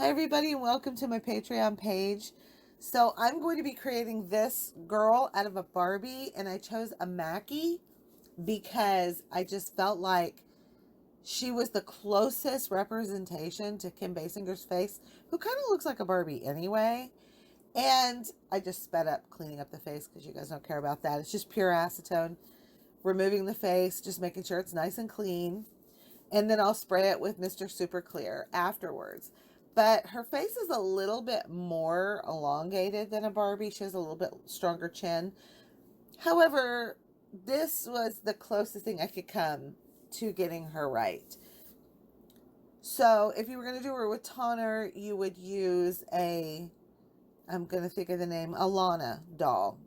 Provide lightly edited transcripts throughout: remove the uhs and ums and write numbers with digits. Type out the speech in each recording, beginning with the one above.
Hi everybody and welcome to my Patreon page. So I'm going to be creating this girl out of a Barbie, and I chose a Mackie because I just felt like she was the closest representation to Kim Basinger's face, who kind of looks like a Barbie anyway. And I just sped up cleaning up the face because you guys don't care about that. It's just pure acetone, removing the face, just making sure it's nice and clean. And then I'll spray it with Mr. Super Clear afterwards. But her face is a little bit more elongated than a Barbie. She has a little bit stronger chin. However, this was the closest thing I could come to getting her right. So if you were going to do her with toner, you would use I'm going to think of the name, Alana doll.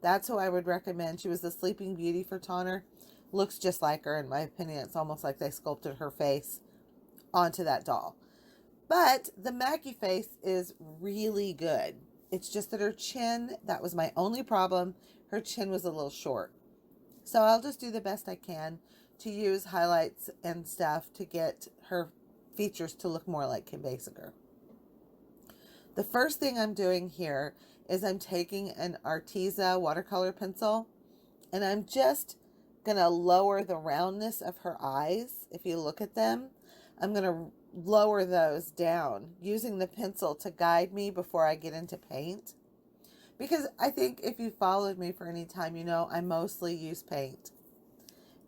That's who I would recommend. She was the Sleeping Beauty for toner. Looks just like her, in my opinion. It's almost like they sculpted her face onto that doll. But the Mackie face is really good. It's just that her chin, that was my only problem. Her chin was a little short. So I'll just do the best I can to use highlights and stuff to get her features to look more like Kim Basinger. The first thing I'm doing here is I'm taking an Arteza watercolor pencil and I'm just going to lower the roundness of her eyes. If you look at them, I'm going to lower those down using the pencil to guide me before I get into paint. Because I think if you followed me for any time, you know I mostly use paint.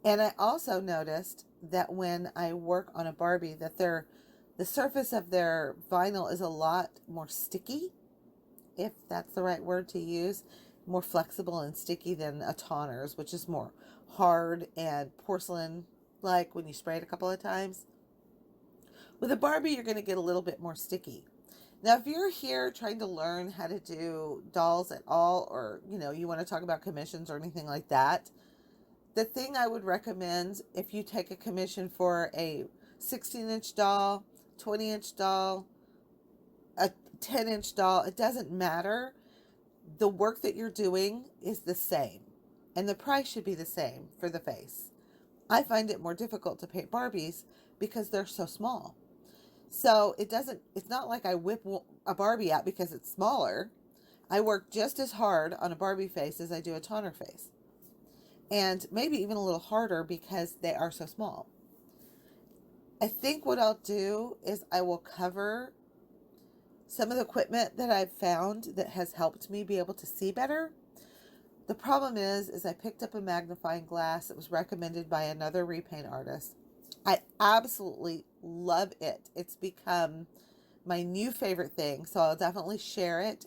And I also noticed that when I work on a Barbie that the surface of their vinyl is a lot more sticky, if that's the right word to use, more flexible and sticky than a toner's, which is more hard and porcelain, like when you spray it a couple of times. With a Barbie, you're going to get a little bit more sticky. Now, if you're here trying to learn how to do dolls at all, or, you want to talk about commissions or anything like that, the thing I would recommend if you take a commission for a 16-inch doll, 20-inch doll, a 10-inch doll, it doesn't matter. The work that you're doing is the same, and the price should be the same for the face. I find it more difficult to paint Barbies because they're so small. So it's not like I whip a Barbie out because it's smaller. I work just as hard on a Barbie face as I do a toner face. And maybe even a little harder because they are so small. I think what I'll do is I will cover some of the equipment that I've found that has helped me be able to see better. The problem is I picked up a magnifying glass that was recommended by another repaint artist. I absolutely love it. It's become my new favorite thing, so I'll definitely share it,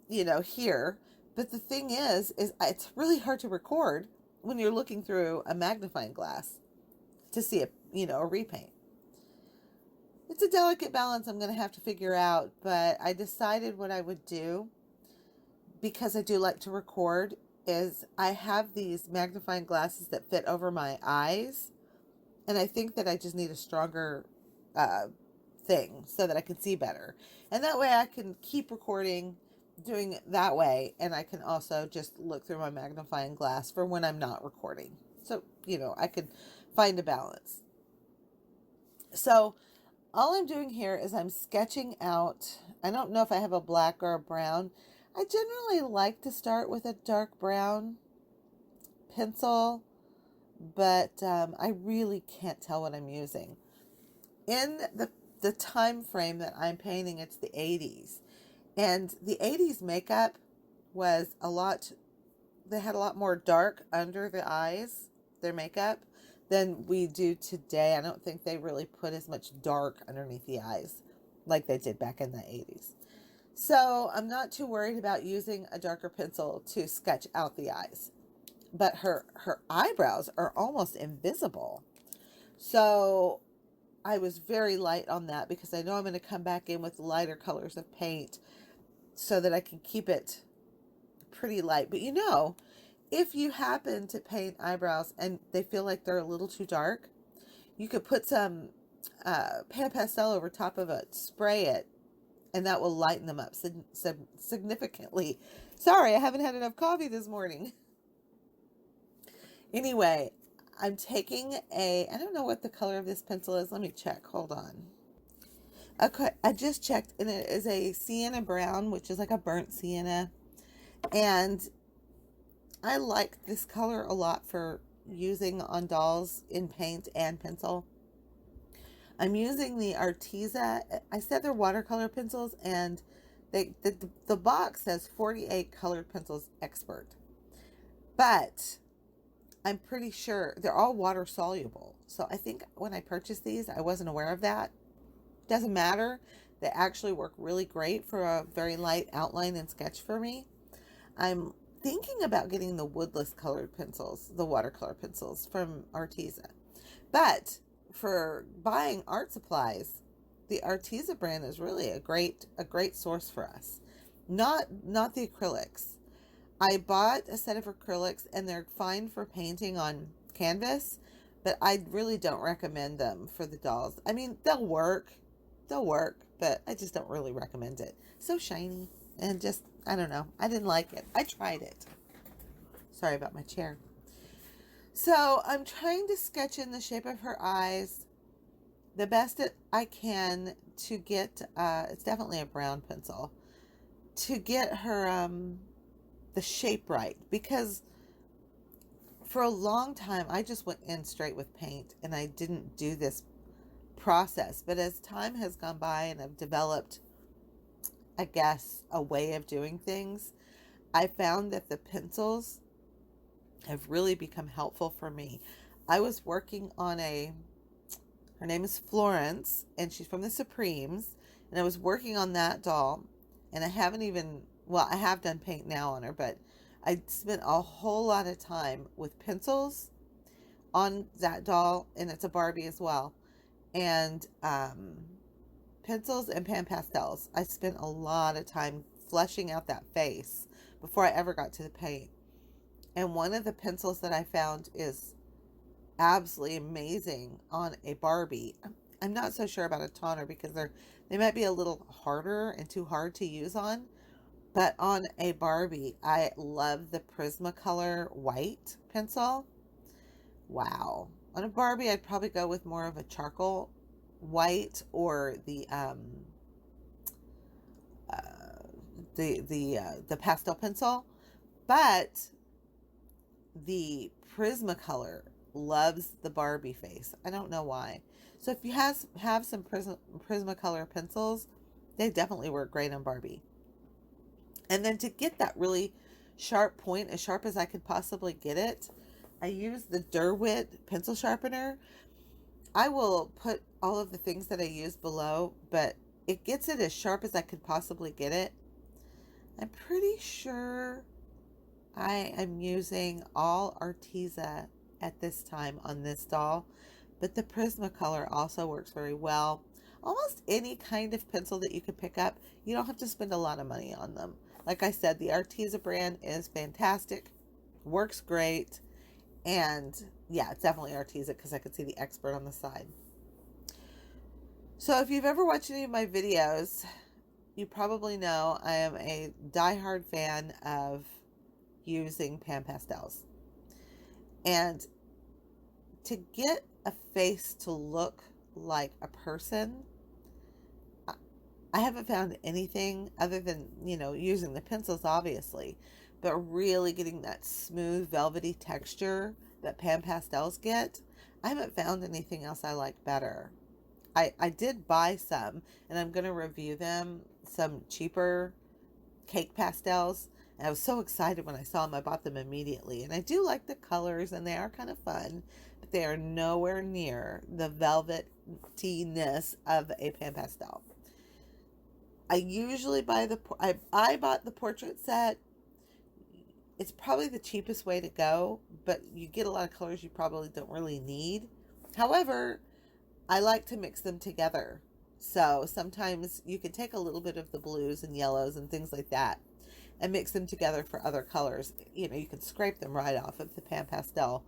here. But the thing is it's really hard to record when you're looking through a magnifying glass to see a repaint. It's a delicate balance I'm going to have to figure out, but I decided what I would do, because I do like to record, is I have these magnifying glasses that fit over my eyes, and I think that I just need a stronger thing so that I can see better. And that way I can keep recording, doing it that way, and I can also just look through my magnifying glass for when I'm not recording. So, I could find a balance. So all I'm doing here is I'm sketching out. I don't know if I have a black or a brown. I generally like to start with a dark brown pencil, but I really can't tell what I'm using. In the time frame that I'm painting, it's the 80s. And the 80s makeup was they had a lot more dark under the eyes, their makeup, than we do today. I don't think they really put as much dark underneath the eyes like they did back in the 80s. So I'm not too worried about using a darker pencil to sketch out the eyes. But her eyebrows are almost invisible. So I was very light on that because I know I'm going to come back in with lighter colors of paint so that I can keep it pretty light. But if you happen to paint eyebrows and they feel like they're a little too dark, you could put some pan pastel over top of it, spray it, and that will lighten them up significantly. Sorry, I haven't had enough coffee this morning. Anyway, I'm taking I don't know what the color of this pencil is. Let me check. Hold on. Okay, I just checked, and it is a sienna brown, which is like a burnt sienna. And I like this color a lot for using on dolls in paint and pencil. I'm using the Arteza. I said they're watercolor pencils, and the box says 48 colored pencils expert. But I'm pretty sure they're all water soluble. So I think when I purchased these, I wasn't aware of that. Doesn't matter. They actually work really great for a very light outline and sketch for me. I'm thinking about getting the woodless colored pencils, the watercolor pencils from Arteza. But for buying art supplies, the Arteza brand is really a great source for us. Not the acrylics. I bought a set of acrylics, and they're fine for painting on canvas, but I really don't recommend them for the dolls. I mean, they'll work, but I just don't really recommend it. So shiny, and just, I don't know. I didn't like it. I tried it. Sorry about my chair. So I'm trying to sketch in the shape of her eyes the best that I can to get, it's definitely a brown pencil, to get her, the shape right, because for a long time I just went in straight with paint and I didn't do this process. But as time has gone by and I've developed, I guess, a way of doing things, I found that the pencils have really become helpful for me. I was working on her name is Florence, and she's from the Supremes, and I was working on that doll, and I haven't even, well, I have done paint now on her, but I spent a whole lot of time with pencils on that doll, and it's a Barbie as well, and pencils and pan pastels. I spent a lot of time fleshing out that face before I ever got to the paint. And one of the pencils that I found is absolutely amazing on a Barbie. I'm not so sure about a toner because they might be a little harder and too hard to use on. But on a Barbie, I love the Prismacolor white pencil. Wow. On a Barbie, I'd probably go with more of a charcoal white, or uh, the pastel pencil. But the Prismacolor loves the Barbie face. I don't know why. So if you have some Prismacolor pencils, they definitely work great on Barbie. And then to get that really sharp point, as sharp as I could possibly get it, I use the Derwent pencil sharpener. I will put all of the things that I use below, but it gets it as sharp as I could possibly get it. I'm pretty sure I am using all Arteza at this time on this doll, but the Prismacolor also works very well. Almost any kind of pencil that you could pick up, you don't have to spend a lot of money on them. Like I said, the Arteza brand is fantastic, works great, and yeah, it's definitely Arteza because I could see the expert on the side. So if you've ever watched any of my videos, you probably know I am a diehard fan of using pan pastels. And to get a face to look like a person, I haven't found anything other than, using the pencils, obviously, but really getting that smooth, velvety texture that pan pastels get. I haven't found anything else I like better. I did buy some, and I'm going to review them, some cheaper cake pastels. And I was so excited when I saw them. I bought them immediately. And I do like the colors, and they are kind of fun, but they are nowhere near the velvetiness of a pan pastel. I usually buy I bought the portrait set. It's probably the cheapest way to go, but you get a lot of colors you probably don't really need. However, I like to mix them together. So sometimes you can take a little bit of the blues and yellows and things like that and mix them together for other colors. You can scrape them right off of the pan pastel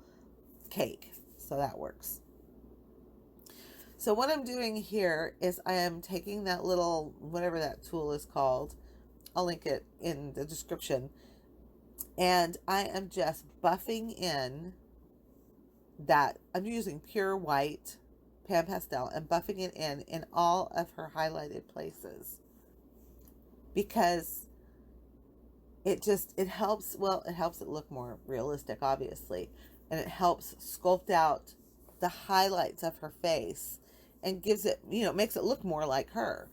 cake. So that works. So what I'm doing here is I am taking that little, whatever that tool is called, I'll link it in the description, and I am just buffing in that. I'm using pure white Pan Pastel and buffing it in all of her highlighted places, because it helps, well, it helps it look more realistic, obviously, and it helps sculpt out the highlights of her face and gives it, makes it look more like her.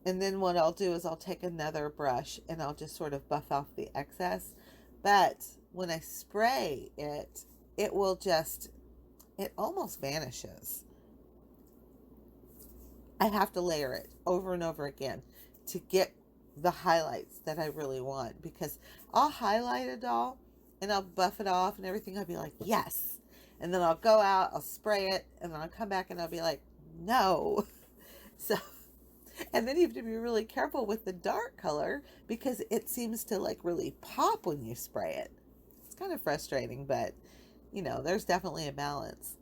And then what I'll do is I'll take another brush and I'll just sort of buff off the excess. But when I spray it, it will just, it almost vanishes. I have to layer it over and over again to get the highlights that I really want, because I'll highlight a doll and I'll buff it off and everything. I'll be like, yes. And then I'll go out, I'll spray it, and then I'll come back and I'll be like, no. So, and then you have to be really careful with the dark color because it seems to like really pop when you spray it. It's kind of frustrating, but there's definitely a balance.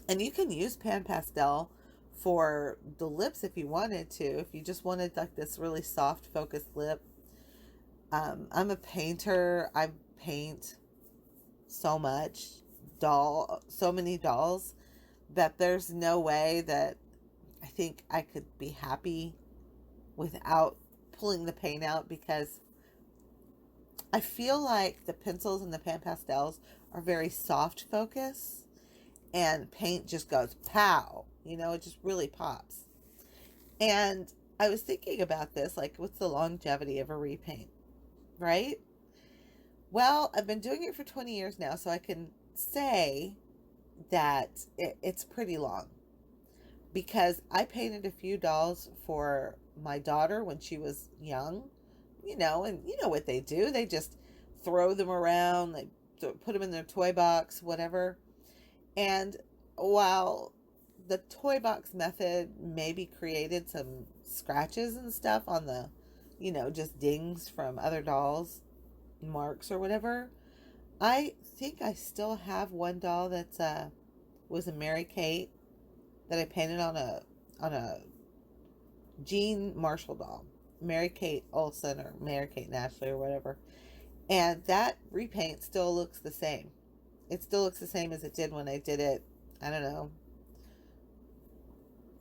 And you can use Pan Pastel for the lips if you wanted to, if you just wanted like this really soft focused lip. I'm a painter. I paint so much so many dolls that there's no way that I think I could be happy without pulling the paint out, because I feel like the pencils and the Pan Pastels are very soft focus, and paint just goes pow, it just really pops. And I was thinking about this, like, what's the longevity of a repaint, right? Well, I've been doing it for 20 years now, so I can say that it's pretty long, because I painted a few dolls for my daughter when she was young, and you know what they do. They just throw them around, they put them in their toy box, whatever. And while the toy box method maybe created some scratches and stuff on the, just dings from other dolls, marks or whatever, I think I still have one doll that's was a Mary Kate that I painted on a Jean Marshall doll, Mary Kate Olsen or Mary Kate Nashley or whatever, and that repaint still looks the same. It still looks the same as it did when I did it, I don't know,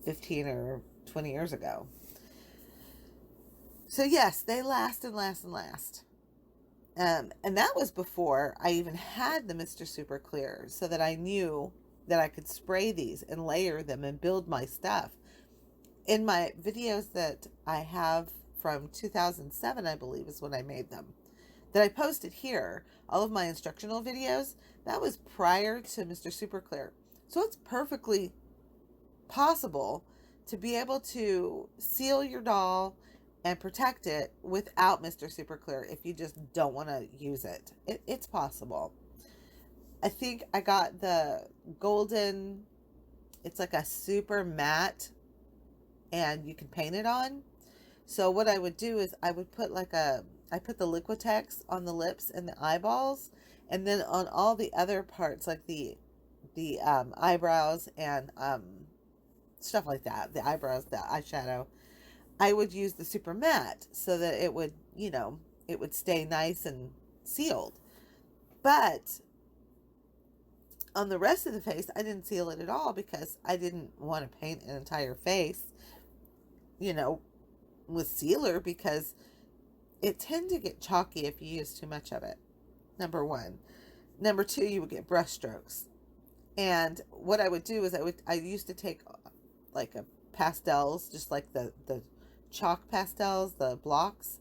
15 or 20 years ago. So yes, they last and last and last. And that was before I even had the Mr. Super Clear, so that I knew that I could spray these and layer them and build my stuff. In my videos that I have from 2007, I believe is when I made them, that I posted here, all of my instructional videos, that was prior to Mr. Super Clear. So it's perfectly possible to be able to seal your doll and protect it without Mr. Super Clear if you just don't want to use it. It's possible. I think I got the golden, it's like a super matte, and you can paint it on. So what I would do is I would put I put the Liquitex on the lips and the eyeballs, and then on all the other parts, like the eyebrows and stuff like that, the eyebrows, the eyeshadow, I would use the super matte so that it would, it would stay nice and sealed. But on the rest of the face, I didn't seal it at all, because I didn't want to paint an entire face, with sealer, because it tend to get chalky if you use too much of it. Number one. Number two, you would get brush strokes. And what I would do is I used to take like pastels, just like the chalk pastels, the blocks,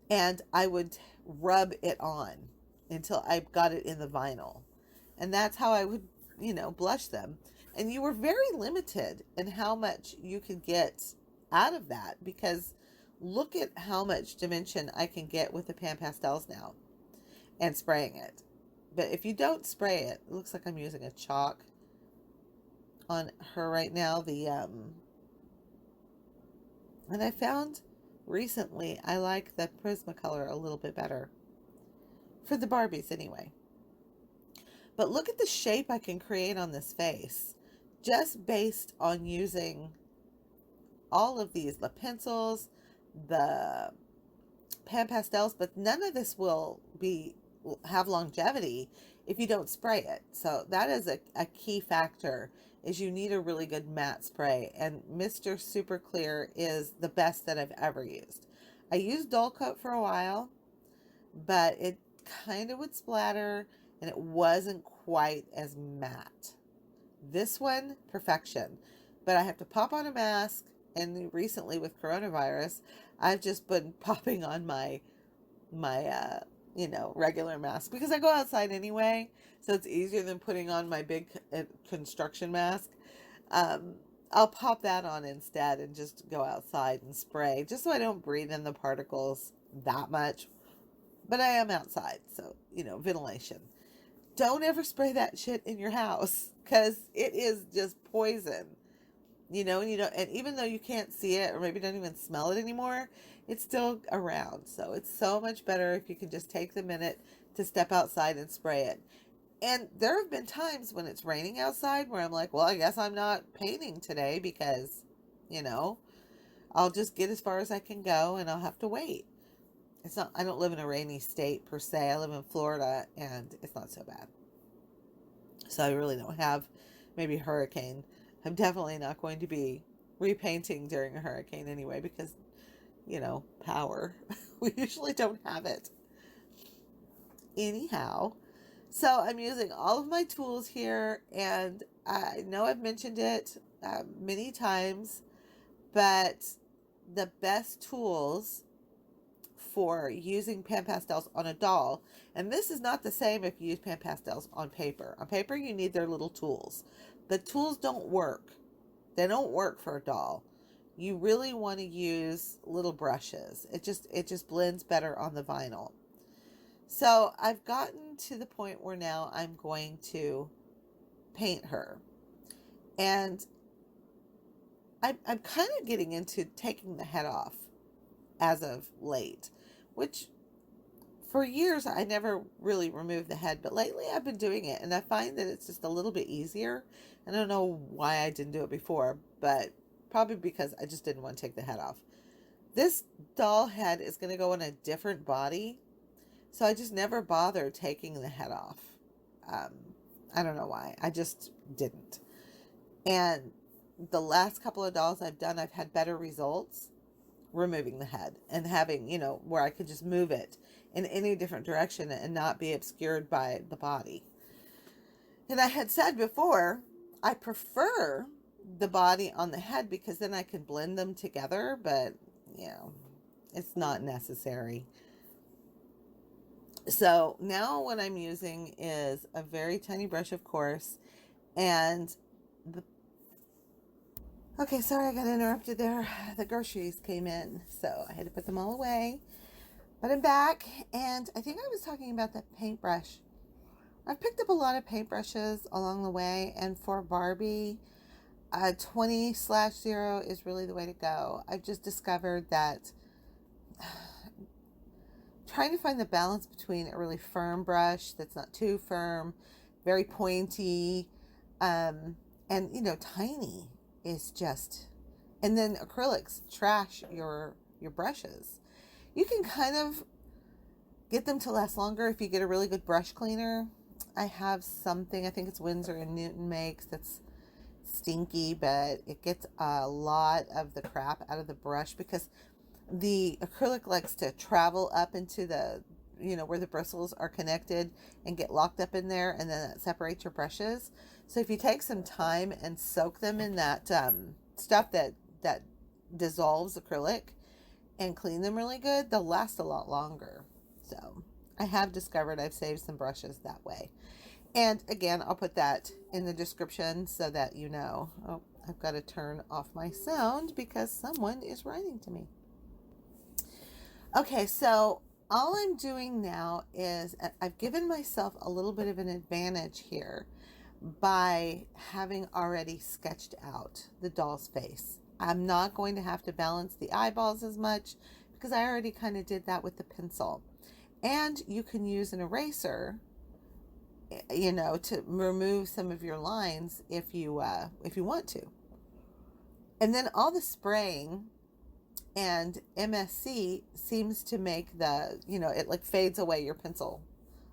and I would rub it on until I got it in the vinyl. And that's how I would, blush them. And you were very limited in how much you could get out of that, because look at how much dimension I can get with the Pan Pastels now and spraying it. But if you don't spray it, it looks like I'm using a chalk on her right now. And I found recently I like the Prismacolor a little bit better. For the Barbies anyway. But look at the shape I can create on this face, just based on using all of these, the pencils, the Pan Pastels, but none of this will have longevity if you don't spray it. So that is a key factor, is you need a really good matte spray. And Mr. Super Clear is the best that I've ever used. I used Dull Coat for a while, but it kind of would splatter and it wasn't quite as matte. This one, perfection. But I have to pop on a mask, and recently with coronavirus, I've just been popping on my regular mask because I go outside anyway, so it's easier than putting on my big construction mask. Um, I'll pop that on instead and just go outside and spray, just so I don't breathe in the particles that much. But I am outside, so, ventilation. Don't ever spray that shit in your house because it is just poison. And you don't, and even though you can't see it or maybe don't even smell it anymore, it's still around. So it's so much better if you can just take the minute to step outside and spray it. And there have been times when it's raining outside where I'm like, well, I guess I'm not painting today because, I'll just get as far as I can go and I'll have to wait. I don't live in a rainy state per se. I live in Florida and it's not so bad. So I really don't have maybe a hurricane. I'm definitely not going to be repainting during a hurricane anyway because, power. We usually don't have it. Anyhow, so I'm using all of my tools here, and I know I've mentioned it many times, but the best tools for using pan pastels on a doll, and this is not the same if you use pan pastels on paper. On paper, you need their little tools. The tools don't work. They don't work for a doll. You really want to use little brushes. It just blends better on the vinyl. So I've gotten to the point where now I'm going to paint her. And I'm kind of getting into taking the head off as of late, which for years I never really removed the head, but lately I've been doing it and I find that it's just a little bit easier. I don't know why I didn't do it before, but probably because I just didn't want to take the head off. This doll head is going to go in a different body, so I just never bothered taking the head off. I don't know why. I just didn't. And the last couple of dolls I've done, I've had better results removing the head and having, where I could just move it in any different direction and not be obscured by the body. And I had said before, I prefer the body on the head because then I can blend them together, but, it's not necessary. So now what I'm using is a very tiny brush, of course, and okay, sorry I got interrupted there. The groceries came in, so I had to put them all away. But I'm back, and I think I was talking about that paintbrush. I've picked up a lot of paintbrushes along the way, and for Barbie, 20/0 is really the way to go. I've just discovered that trying to find the balance between a really firm brush that's not too firm, very pointy, and, tiny is just, and then acrylics trash your brushes. You can kind of get them to last longer if you get a really good brush cleaner. I have something, I think it's Winsor & Newton makes, that's stinky, but it gets a lot of the crap out of the brush because the acrylic likes to travel up into the, where the bristles are connected and get locked up in there, and then that separates your brushes. So if you take some time and soak them in that stuff that dissolves acrylic and clean them really good, they'll last a lot longer. So I have discovered I've saved some brushes that way. And again, I'll put that in the description so that you know. Oh, I've got to turn off my sound because someone is writing to me. Okay, so all I'm doing now is I've given myself a little bit of an advantage here by having already sketched out the doll's face. I'm not going to have to balance the eyeballs as much because I already kind of did that with the pencil. And you can use an eraser, to remove some of your lines if you want to. And then all the spraying and MSC seems to make the, it like fades away your pencil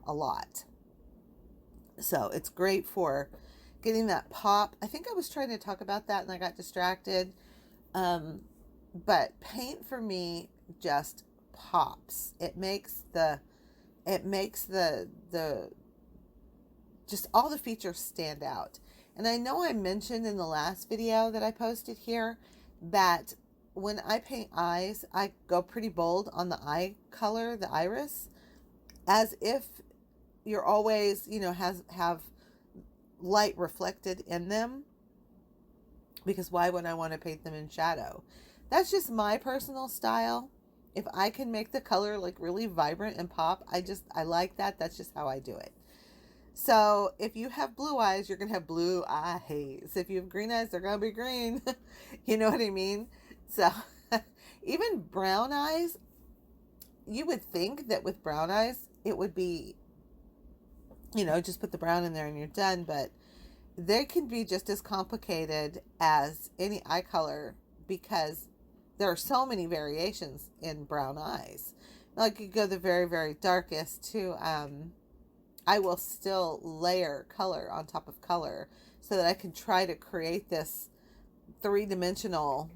a lot. So it's great for getting that pop. I think I was trying to talk about that and I got distracted. But paint for me just pops. It makes the just all the features stand out. And I know I mentioned in the last video that I posted here that when I paint eyes, I go pretty bold on the eye color, the iris, as if you're always, have light reflected in them, because why would I want to paint them in shadow? That's just my personal style. If I can make the color like really vibrant and pop, I like that. That's just how I do it. So if you have blue eyes, you're going to have blue eyes. If you have green eyes, they're going to be green. You know what I mean? So even brown eyes, you would think that with brown eyes, it would be, just put the brown in there and you're done. But they can be just as complicated as any eye color, because there are so many variations in brown eyes. Like you go the very, very darkest to, I will still layer color on top of color so that I can try to create this three-dimensional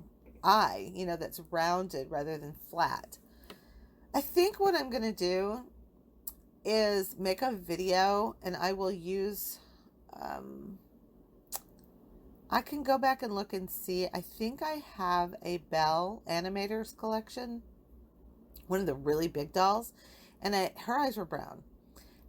eye, that's rounded rather than flat. I think what I'm going to do is make a video, and I will use, I can go back and look and see. I think I have a Belle Animators collection, one of the really big dolls, and her eyes were brown.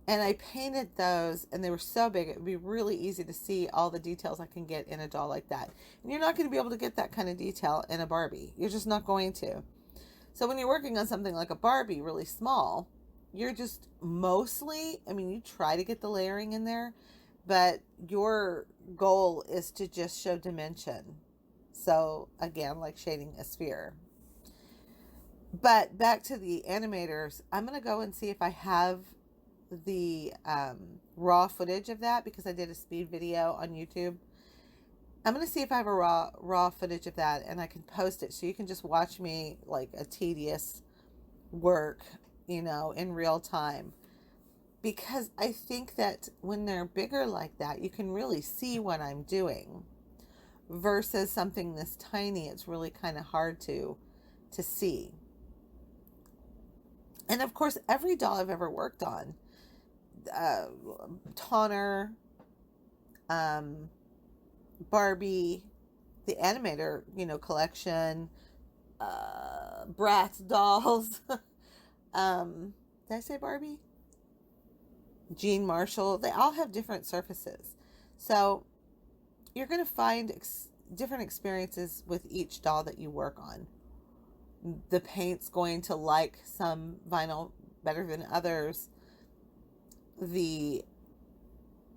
And I painted those, and they were so big, it would be really easy to see all the details I can get in a doll like that. And you're not going to be able to get that kind of detail in a Barbie. You're just not going to. So when you're working on something like a Barbie, really small, you're just mostly, you try to get the layering in there, but your goal is to just show dimension. So again, like shading a sphere. But back to the animators, I'm going to go and see if I have the raw footage of that, because I did a speed video on YouTube. I'm going to see if I have a raw footage of that, and I can post it so you can just watch me like a tedious work, in real time. Because I think that when they're bigger like that, you can really see what I'm doing, versus something this tiny. It's really kind of hard to see. And of course, every doll I've ever worked on, Tonner, Barbie, the animator, collection, Bratz dolls. Did I say Barbie? Jean Marshall. They all have different surfaces. So you're going to find different experiences with each doll that you work on. The paint's going to like some vinyl better than others. The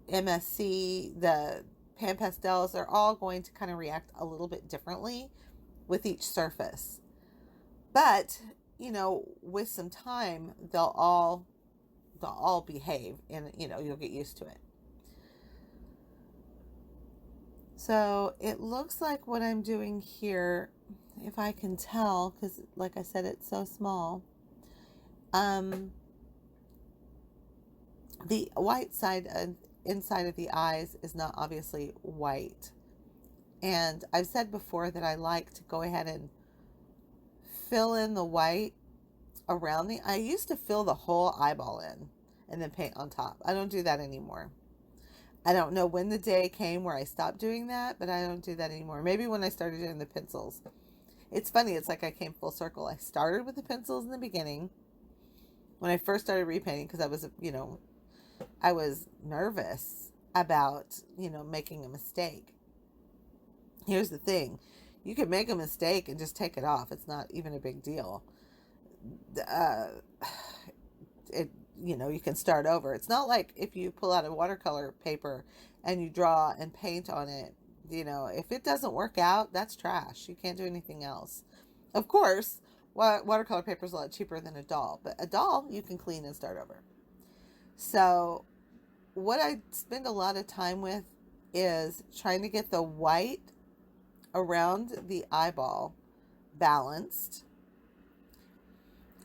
MSC, the pan pastels, they're all going to kind of react a little bit differently with each surface. But, with some time, they'll all behave, and, you'll get used to it. So it looks like what I'm doing here, if I can tell, because like I said, it's so small. The white side and inside of the eyes is not obviously white. And I've said before that I like to go ahead and fill in the white around I used to fill the whole eyeball in and then paint on top. I don't do that anymore. I don't know when the day came where I stopped doing that, but I don't do that anymore. Maybe when I started doing the pencils. It's funny, it's like I came full circle. I started with the pencils in the beginning when I first started repainting, because I was, I was nervous about, making a mistake. Here's the thing. You can make a mistake and just take it off. It's not even a big deal. You can start over. It's not like if you pull out a watercolor paper and you draw and paint on it, if it doesn't work out, that's trash. You can't do anything else. Of course, watercolor paper is a lot cheaper than a doll, but a doll you can clean and start over. So what I spend a lot of time with is trying to get the white around the eyeball balanced.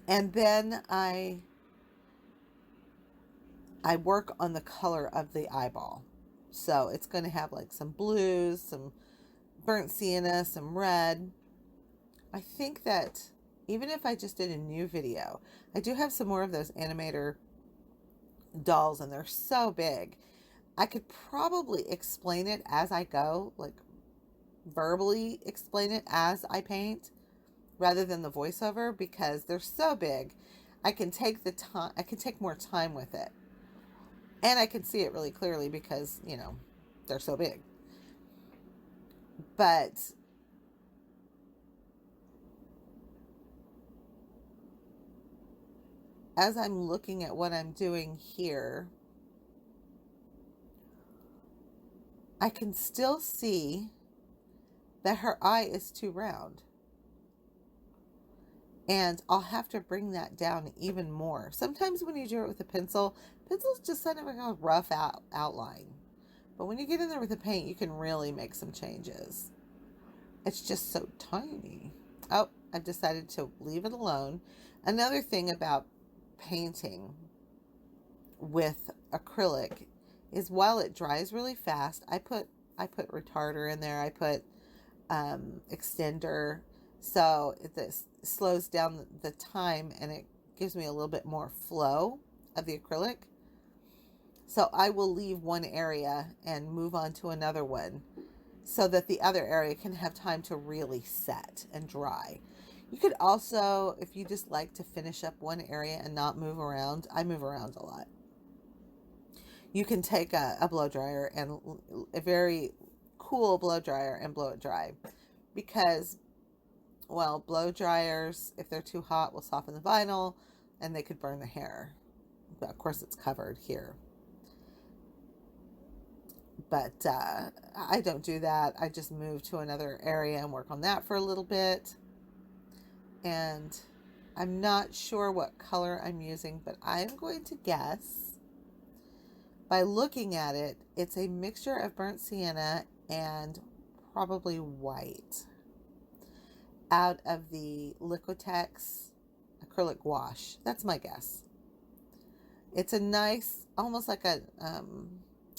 And then I I work on the color of the eyeball. So it's going to have like some blues, some burnt sienna, some red. I think that even if I just did a new video, I do have some more of those animator dolls and they're so big. I could probably explain it as I go, like verbally explain it as I paint rather than the voiceover because they're so big. I can take the time, I can take more time with it. And I can see it really clearly because, you know, they're so big. But as I'm looking at what I'm doing here, I can still see that her eye is too round. And I'll have to bring that down even more. Sometimes when you do it with a pencil, pencil's just kind of like a rough outline. But when you get in there with the paint, you can really make some changes. It's just so tiny. Oh, I've decided to leave it alone. Another thing about painting with acrylic is while it dries really fast, I put retarder in there. I put extender, so this slows down the time and it gives me a little bit more flow of the acrylic. So I will leave one area and move on to another one so that the other area can have time to really set and dry. You could also, if you just like to finish up one area and not move around, I move around a lot. You can take a blow dryer and a very cool blow dryer and blow it dry because, well, blow dryers, if they're too hot, will soften the vinyl and they could burn the hair. But of course, it's covered here. But I don't do that. I just move to another area and work on that for a little bit. And I'm not sure what color I'm using, but I'm going to guess by looking at it, it's a mixture of burnt sienna and probably white out of the Liquitex acrylic wash. That's my guess. It's a nice, almost like a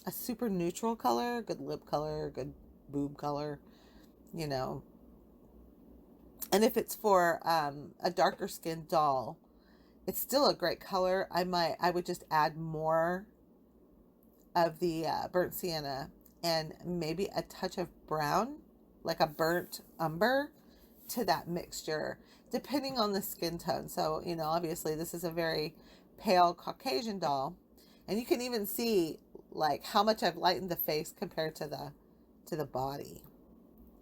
super neutral color, good lip color, good boob color, you know. And if it's for a darker skinned doll, it's still a great color. I would just add more of the burnt sienna and maybe a touch of brown, like a burnt umber, to that mixture, depending on the skin tone. So, you know, obviously this is a very pale Caucasian doll, and you can even see like how much I've lightened the face compared to the body.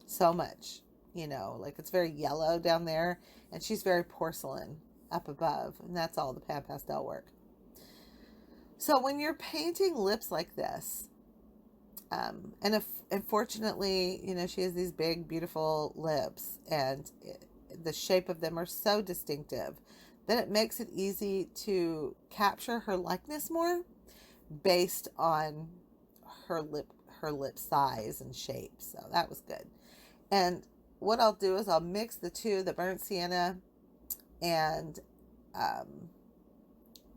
So much, you know, like it's very yellow down there, and she's very porcelain up above, and that's all the pan pastel work. So when you're painting lips like this, and unfortunately, you know, she has these big, beautiful lips, and the shape of them are so distinctive that it makes it easy to capture her likeness more based on her lip size and shape. So that was good. And what I'll do is I'll mix the two, the burnt sienna and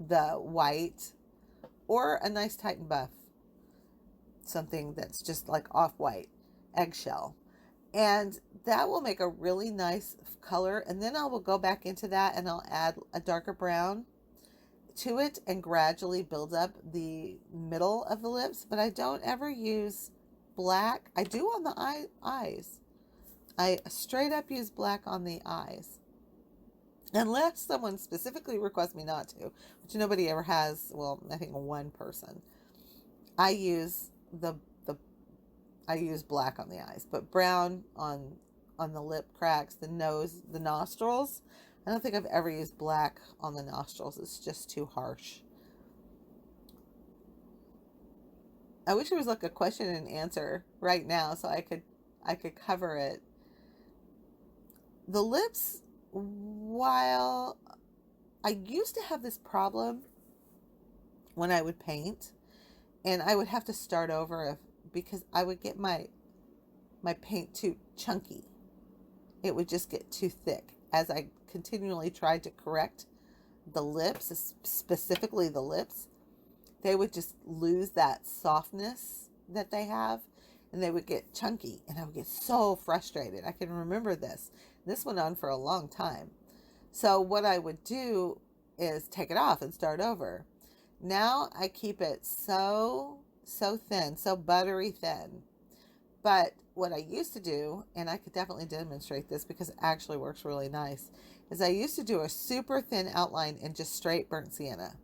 the white, or a nice Titan buff, something that's just like off-white eggshell, and that will make a really nice color. And then I will go back into that and I'll add a darker brown to it and gradually build up the middle of the lips. But I don't ever use black. I do on the eyes. I straight up use black on the eyes, unless someone specifically requests me not to, which nobody ever has. Well, I think one person. I use I use black on the eyes, but brown on the lip cracks, the nose, the nostrils. I don't think I've ever used black on the nostrils. It's just too harsh. I wish there was like a question and answer right now so I could cover it. The lips, while I used to have this problem when I would paint, and I would have to start over because I would get my paint too chunky. It would just get too thick as I continually tried to correct the lips, specifically the lips. they would just lose that softness that they have, and they would get chunky, and I would get so frustrated. I can remember this. This went on for a long time. So what I would do is take it off and start over. Now I keep it so thin, so buttery thin. But what I used to do, and I could definitely demonstrate this because it actually works really nice, is I used to do a super thin outline in just straight burnt sienna.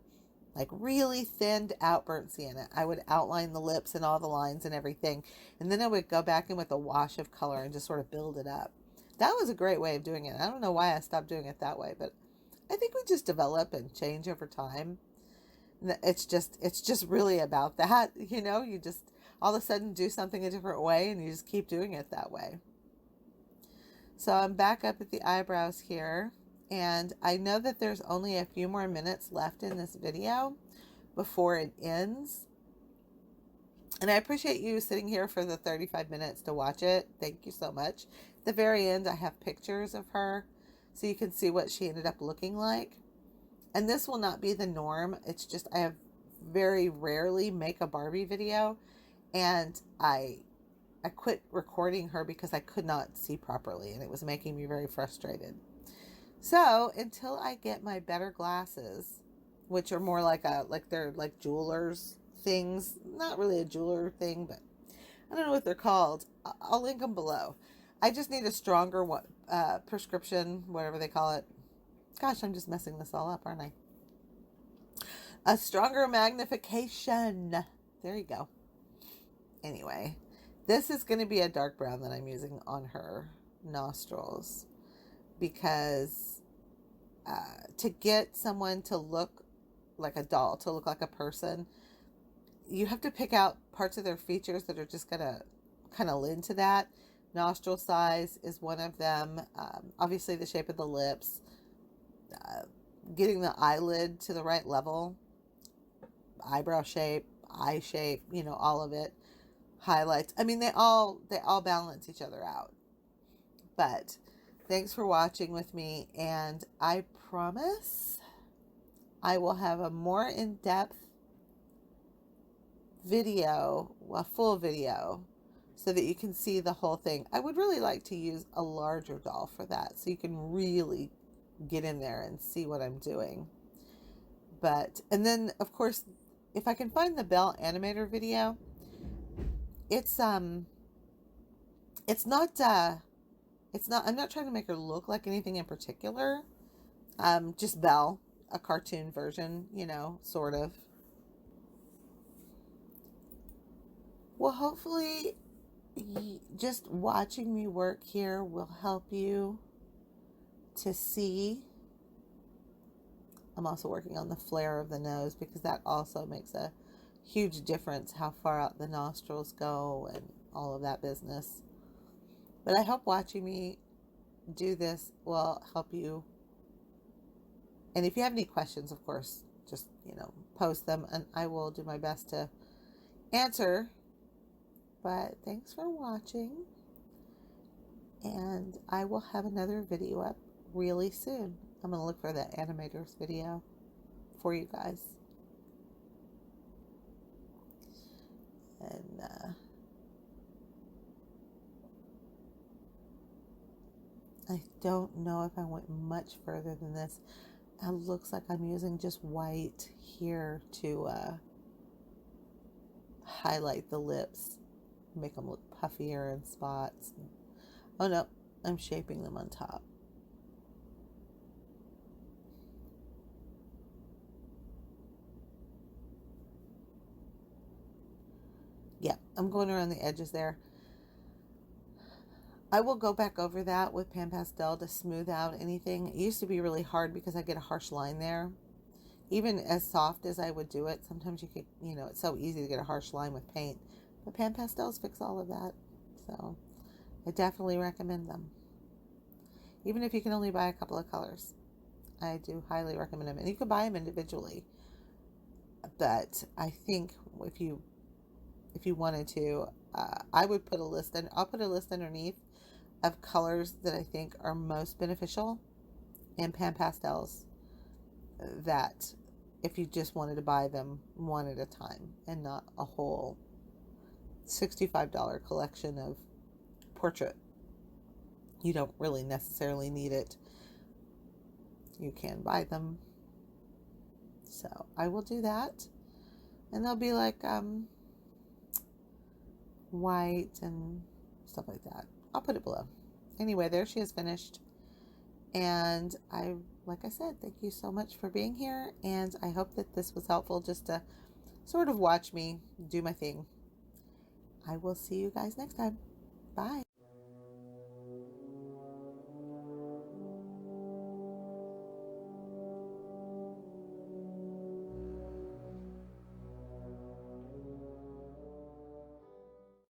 Like really thinned out burnt sienna. I would outline the lips and all the lines and everything. And then I would go back in with a wash of color and just sort of build it up. That was a great way of doing it. I don't know why I stopped doing it that way, but I think we just develop and change over time. It's just really about that, you know, you just all of a sudden do something a different way and you just keep doing it that way. So I'm back up at the eyebrows here, and I know that there's only a few more minutes left in this video before it ends. And I appreciate you sitting here for the 35 minutes to watch it. Thank you so much. At the very end, I have pictures of her so you can see what she ended up looking like. And this will not be the norm. It's just I have very rarely make a Barbie video, and I quit recording her because I could not see properly and it was making me very frustrated. So until I get my better glasses, which are more like they're like jewelers things, not really a jeweler thing, but I don't know what they're called. I'll link them below. I just need a stronger prescription, whatever they call it. Gosh, I'm just messing this all up, aren't I? A stronger magnification. There you go. Anyway, this is going to be a dark brown that I'm using on her nostrils because to get someone to look like a doll, to look like a person, you have to pick out parts of their features that are just going to kind of lend to that. Nostril size is one of them. Obviously, the shape of the lips, getting the eyelid to the right level, eyebrow shape, eye shape, you know, all of it. Highlights. I mean, they all balance each other out. But thanks for watching with me, and I promise I will have a more in-depth video, a full video, so that you can see the whole thing. I would really like to use a larger doll for that, so you can really get in there and see what I'm doing. But, and then of course, if I can find the Belle Animator video, it's not, I'm not trying to make her look like anything in particular. Just Belle, a cartoon version, you know, sort of. Well, hopefully just watching me work here will help you to see. I'm also working on the flare of the nose because that also makes a huge difference how far out the nostrils go and all of that business. But I hope watching me do this will help you. And if you have any questions, of course, just, you know, post them and I will do my best to answer. But thanks for watching, and I will have another video up really soon. I'm going to look for the animators video for you guys. And I don't know if I went much further than this. It looks like I'm using just white here to highlight the lips, make them look puffier and spots. Oh no, I'm shaping them on top. Yeah, I'm going around the edges there. I will go back over that with Pan Pastel to smooth out anything. It used to be really hard because I get a harsh line there. Even as soft as I would do it, sometimes you could, you know, it's so easy to get a harsh line with paint. But Pan Pastels fix all of that. So I definitely recommend them. Even if you can only buy a couple of colors, I do highly recommend them. And you can buy them individually. But I think if you wanted to, I would put a list, and I'll put a list underneath of colors that I think are most beneficial in Pan Pastels, that if you just wanted to buy them one at a time and not a whole $65 collection of portrait. You don't really necessarily need it. You can buy them. So I will do that. And they'll be like white and stuff like that. I'll put it below. Anyway, there she is finished. And like I said, thank you so much for being here. And I hope that this was helpful just to sort of watch me do my thing. I will see you guys next time. Bye.